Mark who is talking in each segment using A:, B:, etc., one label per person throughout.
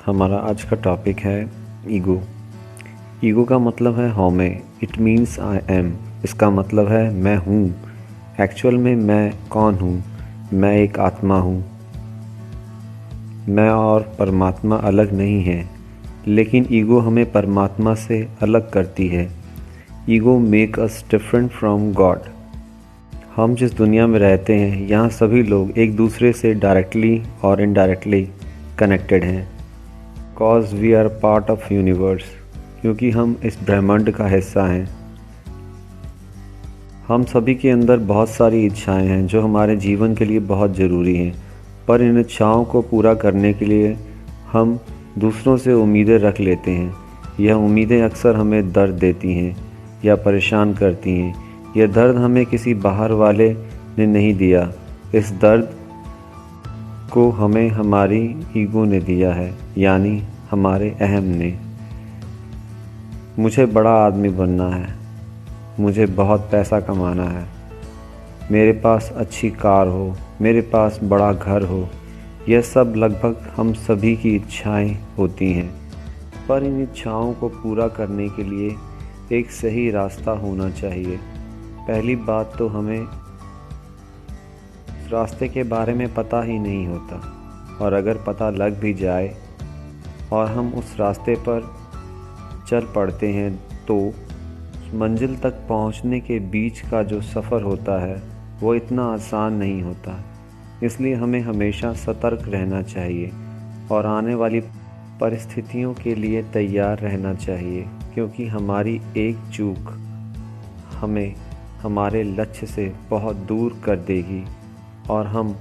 A: हमारा आज का टॉपिक है ईगो। ईगो का मतलब है हौमे। It means I am. इसका मतलब है मैं हूँ। एक्चुअल में मैं कौन हूँ? मैं एक आत्मा हूँ। मैं और परमात्मा अलग नहीं है, लेकिन ईगो हमें परमात्मा से अलग करती है। Ego make us different from God. हम जिस दुनिया में रहते हैं, यहाँ सभी लोग एक दूसरे से डायरेक्टली और इनडायरेक्टली कनेक्टेड हैं। Cause we are part of universe, क्योंकि हम इस ब्रह्मांड का हिस्सा हैं। हम सभी के अंदर बहुत सारी इच्छाएं हैं जो हमारे जीवन के लिए बहुत ज़रूरी हैं, पर इन इच्छाओं को पूरा करने के लिए हम दूसरों से उम्मीदें रख लेते हैं। यह उम्मीदें अक्सर हमें दर्द देती हैं या परेशान करती हैं। यह दर्द हमें किसी बाहर वाले ने नहीं दिया, इस दर्द को हमें हमारी ईगो ने दिया है, यानी हमारे अहम ने। मुझे बड़ा आदमी बनना है, मुझे बहुत पैसा कमाना है, मेरे पास अच्छी कार हो, मेरे पास बड़ा घर हो। यह सब लगभग हम सभी की इच्छाएं होती हैं, पर इन इच्छाओं को पूरा करने के लिए एक सही रास्ता होना चाहिए। पहली बात तो हमें रास्ते के बारे में पता ही नहीं होता, और अगर पता लग भी जाए और हम उस रास्ते पर चल पड़ते हैं तो मंजिल तक पहुंचने के बीच का जो सफ़र होता है वो इतना आसान नहीं होता। इसलिए हमें हमेशा सतर्क रहना चाहिए और आने वाली परिस्थितियों के लिए तैयार रहना चाहिए, क्योंकि हमारी एक चूक हमें हमारे लक्ष्य से बहुत दूर कर देगी और हम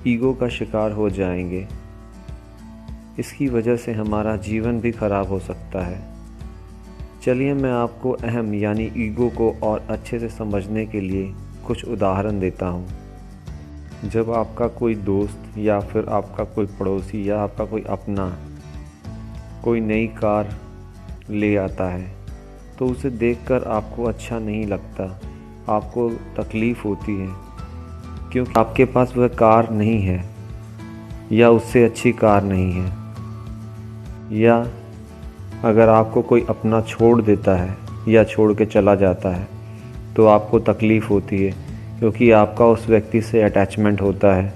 A: ईगो का शिकार हो जाएंगे। इसकी वजह से हमारा जीवन भी खराब हो सकता है। चलिए मैं आपको अहम यानी ईगो को और अच्छे से समझने के लिए कुछ उदाहरण देता हूँ। जब आपका कोई दोस्त या फिर आपका कोई पड़ोसी या आपका कोई अपना कोई नई कार ले आता है, तो उसे देखकर आपको अच्छा नहीं लगता, आपको तकलीफ़ होती है, क्योंकि आपके पास वह कार नहीं है या उससे अच्छी कार नहीं है। या अगर आपको कोई अपना छोड़ देता है या छोड़ के चला जाता है तो आपको तकलीफ़ होती है, क्योंकि आपका उस व्यक्ति से अटैचमेंट होता है।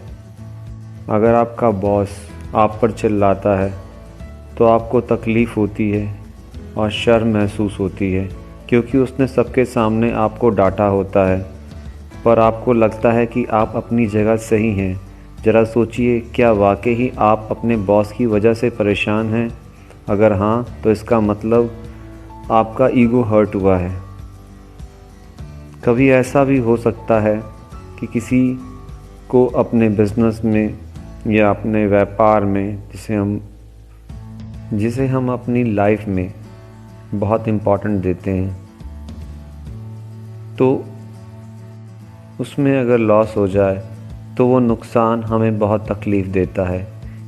A: अगर आपका बॉस आप पर चिल्लाता है तो आपको तकलीफ़ होती है और शर्म महसूस होती है, क्योंकि उसने सबके सामने आपको डांटा होता है, पर आपको लगता है कि आप अपनी जगह सही हैं। ज़रा सोचिए, क्या वाकई ही आप अपने बॉस की वजह से परेशान हैं? अगर हाँ, तो इसका मतलब आपका ईगो हर्ट हुआ है। कभी ऐसा भी हो सकता है कि किसी को अपने बिजनेस में या अपने व्यापार में, जिसे हम अपनी लाइफ में बहुत इम्पोर्टेंट देते हैं, तो उसमें अगर लॉस हो जाए तो वो नुकसान हमें बहुत तकलीफ़ देता है।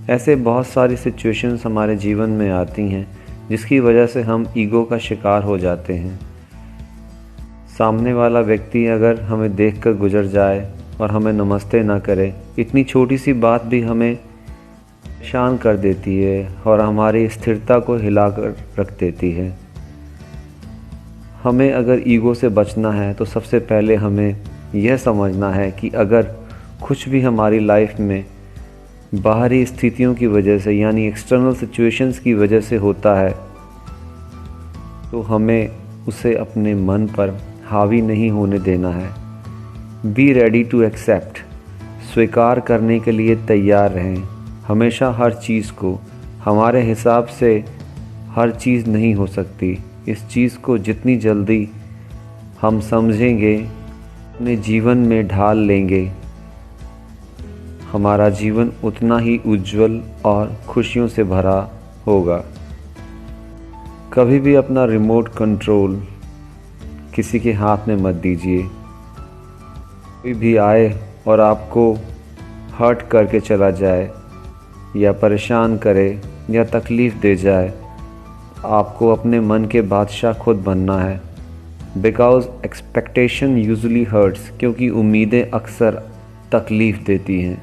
A: ऐसे बहुत सारी सिचुएशंस हमारे जीवन में आती हैं जिसकी वजह से हम ईगो का शिकार हो जाते हैं। सामने वाला व्यक्ति अगर हमें देखकर गुजर जाए और हमें नमस्ते ना करे, इतनी छोटी सी बात भी हमें परेशान कर देती है और हमारी स्थिरता को हिलाकर रख देती है। हमें अगर ईगो से बचना है तो सबसे पहले हमें यह समझना है कि अगर कुछ भी हमारी लाइफ में बाहरी स्थितियों की वजह से यानी एक्सटर्नल सिचुएशंस की वजह से होता है, तो हमें उसे अपने मन पर हावी नहीं होने देना है। Be ready to accept. स्वीकार करने के लिए तैयार रहें। हमेशा हर चीज़ को हमारे हिसाब से हर चीज़ नहीं हो सकती। इस चीज़ को जितनी जल्दी हम समझेंगे, अपने जीवन में ढाल लेंगे, हमारा जीवन उतना ही उज्जवल और खुशियों से भरा होगा। कभी भी अपना रिमोट कंट्रोल किसी के हाथ में मत दीजिए। कोई भी आए और आपको हर्ट करके चला जाए या परेशान करे या तकलीफ़ दे जाए, आपको अपने मन के बादशाह खुद बनना है। बिकॉज एक्सपेक्टेशन यूजुअली हर्ट्स, क्योंकि उम्मीदें अक्सर तकलीफ़ देती हैं।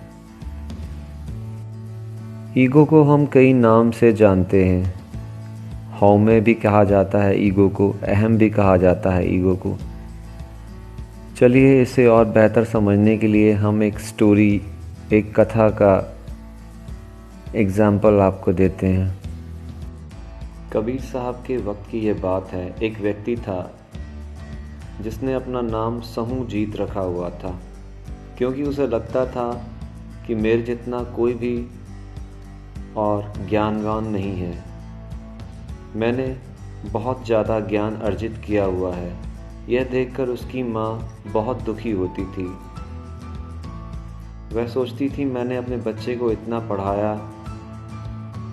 A: ईगो को हम कई नाम से जानते हैं। हौमे भी कहा जाता है ईगो को, अहम भी कहा जाता है ईगो को। चलिए इसे और बेहतर समझने के लिए हम एक स्टोरी, एक कथा का एग्जाम्पल आपको देते हैं। कबीर साहब के वक्त की यह बात है। एक व्यक्ति था जिसने अपना नाम समूह जीत रखा हुआ था, क्योंकि उसे लगता था कि मेरे जितना कोई भी और ज्ञानवान नहीं है। मैंने बहुत ज़्यादा ज्ञान अर्जित किया हुआ है। यह देखकर उसकी माँ बहुत दुखी होती थी। वह सोचती थी मैंने अपने बच्चे को इतना पढ़ाया,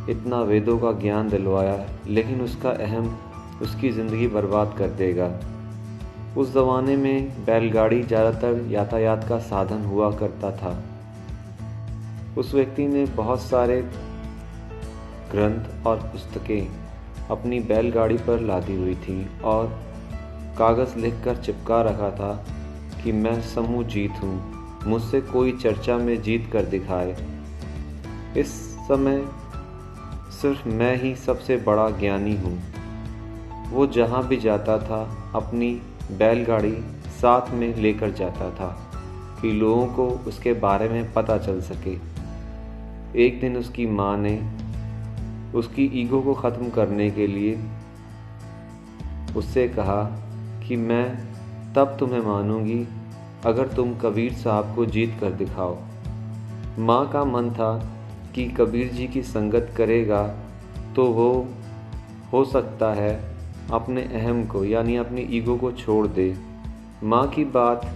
A: इतना वेदों का ज्ञान दिलवाया, लेकिन उसका अहम उसकी ज़िंदगी बर्बाद कर देगा। उस ज़माने में बैलगाड़ी ज़्यादातर यातायात का साधन हुआ करता था। उस व्यक्ति ने बहुत सारे ग्रंथ और पुस्तकें अपनी बैलगाड़ी पर लादी हुई थी और कागज़ लिखकर चिपका रखा था कि मैं समूह जीत हूँ, मुझसे कोई चर्चा में जीत कर दिखाए। इस समय सिर्फ मैं ही सबसे बड़ा ज्ञानी हूँ। वो जहाँ भी जाता था अपनी बैलगाड़ी साथ में लेकर जाता था कि लोगों को उसके बारे में पता चल सके। एक दिन उसकी माँ ने उसकी ईगो को ख़त्म करने के लिए उससे कहा कि मैं तब तुम्हें मानूंगी अगर तुम कबीर साहब को जीत कर दिखाओ। माँ का मन था कि कबीर जी की संगत करेगा तो वो हो सकता है अपने अहम को यानी अपनी ईगो को छोड़ दे। माँ की बात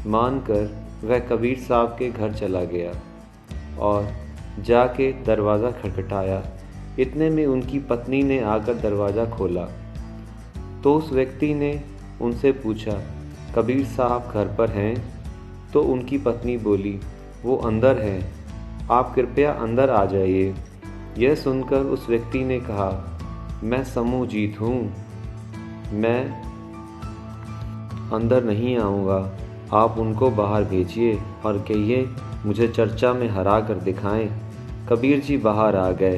A: मानकर वह कबीर साहब के घर चला गया और जाके दरवाज़ा खटखटाया। इतने में उनकी पत्नी ने आकर दरवाज़ा खोला तो उस व्यक्ति ने उनसे पूछा, कबीर साहब घर पर हैं? तो उनकी पत्नी बोली, वो अंदर हैं, आप कृपया अंदर आ जाइए। यह सुनकर उस व्यक्ति ने कहा, मैं समूह जीत हूँ, मैं अंदर नहीं आऊँगा, आप उनको बाहर भेजिए और कहिए मुझे चर्चा में हरा कर दिखाएं। कबीर जी बाहर आ गए।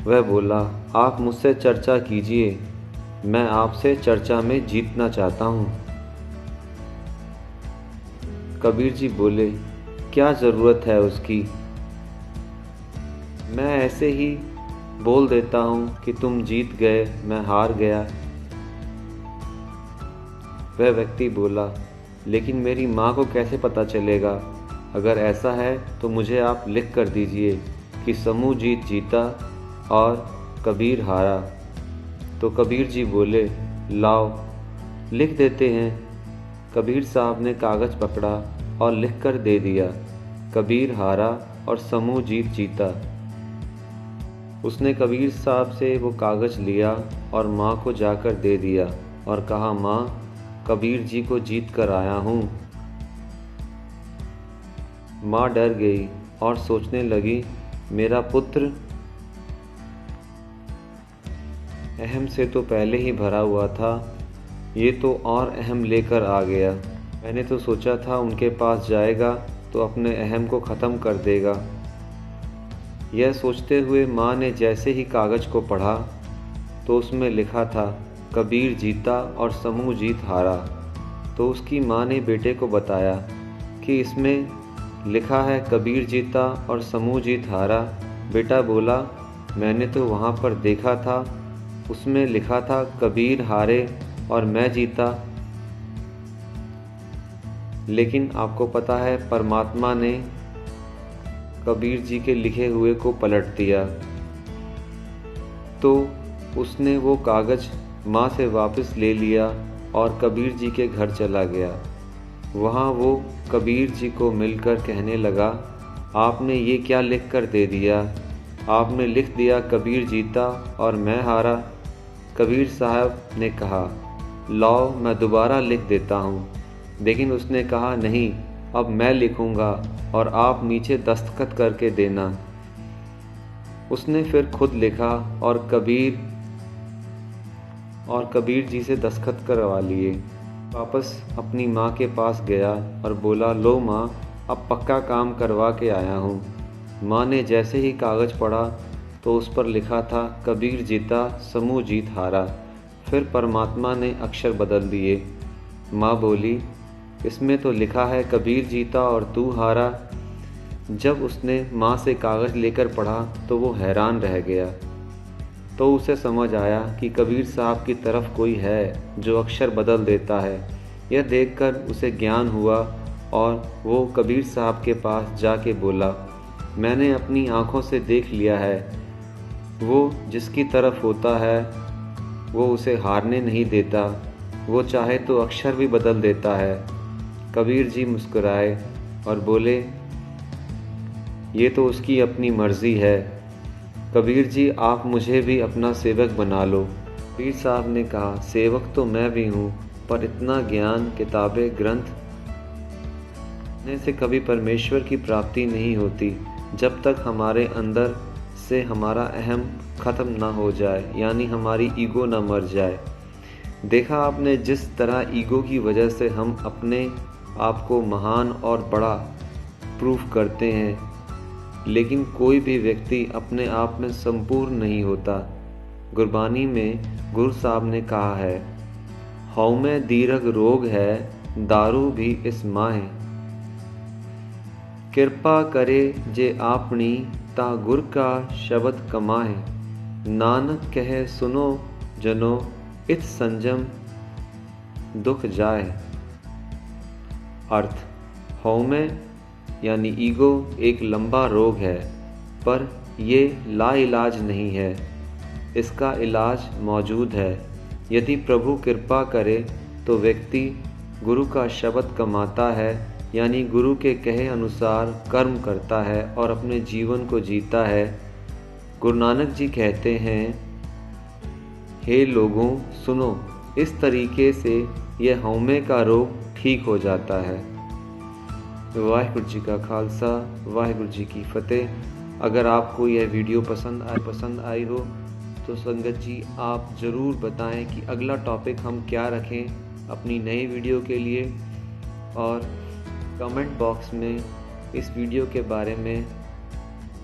A: वह बोला, आप मुझसे चर्चा कीजिए, मैं आपसे चर्चा में जीतना चाहता हूँ। कबीर जी बोले, क्या ज़रूरत है उसकी, मैं ऐसे ही बोल देता हूँ कि तुम जीत गए, मैं हार गया। वह व्यक्ति बोला, लेकिन मेरी माँ को कैसे पता चलेगा? अगर ऐसा है तो मुझे आप लिख कर दीजिए कि समूह जीत जीता और कबीर हारा। तो कबीर जी बोले, लाओ लिख देते हैं। कबीर साहब ने कागज़ पकड़ा और लिख कर दे दिया, कबीर हारा और समूह जीत जीता। उसने कबीर साहब से वो कागज़ लिया और माँ को जाकर दे दिया और कहा, माँ कबीर जी को जीत कर आया हूँ। माँ डर गई और सोचने लगी, मेरा पुत्र अहम से तो पहले ही भरा हुआ था, ये तो और अहम लेकर आ गया। मैंने तो सोचा था उनके पास जाएगा तो अपने अहम को ख़त्म कर देगा। यह सोचते हुए माँ ने जैसे ही कागज़ को पढ़ा तो उसमें लिखा था, कबीर जीता और समूह जीत हारा। तो उसकी माँ ने बेटे को बताया कि इसमें लिखा है कबीर जीता और समूह जीत हारा। बेटा बोला, मैंने तो वहाँ पर देखा था, उसमें लिखा था कबीर हारे और मैं जीता। लेकिन आपको पता है परमात्मा ने कबीर जी के लिखे हुए को पलट दिया। तो उसने वो कागज़ माँ से वापस ले लिया और कबीर जी के घर चला गया। वहाँ वो कबीर जी को मिलकर कहने लगा, आपने ये क्या लिख कर दे दिया? आपने लिख दिया कबीर जीता और मैं हारा। कबीर साहब ने कहा, लाओ मैं दोबारा लिख देता हूँ। लेकिन उसने कहा, नहीं, अब मैं लिखूँगा और आप नीचे दस्तखत करके देना। उसने फिर खुद लिखा और कबीर जी से दस्तखत करवा लिए। वापस अपनी माँ के पास गया और बोला, लो माँ, अब पक्का काम करवा के आया हूँ। माँ ने जैसे ही कागज़ पढ़ा तो उस पर लिखा था कबीर जीता समूह जीत हारा। फिर परमात्मा ने अक्षर बदल दिए। माँ बोली, इसमें तो लिखा है कबीर जीता और तू हारा। जब उसने माँ से कागज़ लेकर पढ़ा तो वो हैरान रह गया। तो उसे समझ आया कि कबीर साहब की तरफ कोई है जो अक्षर बदल देता है। यह देखकर उसे ज्ञान हुआ और वो कबीर साहब के पास जाके बोला, मैंने अपनी आँखों से देख लिया है, वो जिसकी तरफ होता है वो उसे हारने नहीं देता, वो चाहे तो अक्षर भी बदल देता है। कबीर जी मुस्कुराए और बोले, ये तो उसकी अपनी मर्जी है। कबीर जी, आप मुझे भी अपना सेवक बना लो। कबीर साहब ने कहा, सेवक तो मैं भी हूँ, पर इतना ज्ञान, किताबें, ग्रंथ पढ़ने से कभी परमेश्वर की प्राप्ति नहीं होती जब तक हमारे अंदर से हमारा अहम ख़त्म ना हो जाए, यानी हमारी ईगो ना मर जाए। देखा आपने, जिस तरह ईगो की वजह से हम अपने आप को महान और बड़ा प्रूफ करते हैं, लेकिन कोई भी व्यक्ति अपने आप में संपूर्ण नहीं होता। गुरबानी में गुरु साहब ने कहा है, हऊ में दीर्घ रोग है, दारू भी इस माहे। कृपा करे जे आपनी ता गुर का शब्द कमाहे। नानक कहे सुनो जनो इत संजम दुख जाए। अर्थ, हौमे यानी ईगो एक लंबा रोग है, पर ये लाइलाज नहीं है, इसका इलाज मौजूद है। यदि प्रभु कृपा करे तो व्यक्ति गुरु का शब्द कमाता है, यानी गुरु के कहे अनुसार कर्म करता है और अपने जीवन को जीता है। गुरु नानक जी कहते हैं, हे लोगों सुनो, इस तरीके से यह हौमे का रोग ठीक हो जाता है। वाहिगुरु जी का खालसा, वाहिगुरु जी की फतेह। अगर आपको यह वीडियो पसंद आई हो तो संगत जी आप ज़रूर बताएं कि अगला टॉपिक हम क्या रखें अपनी नई वीडियो के लिए, और कमेंट बॉक्स में इस वीडियो के बारे में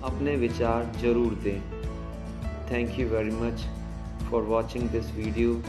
A: अपने विचार ज़रूर दें। Thank you very much for watching this video.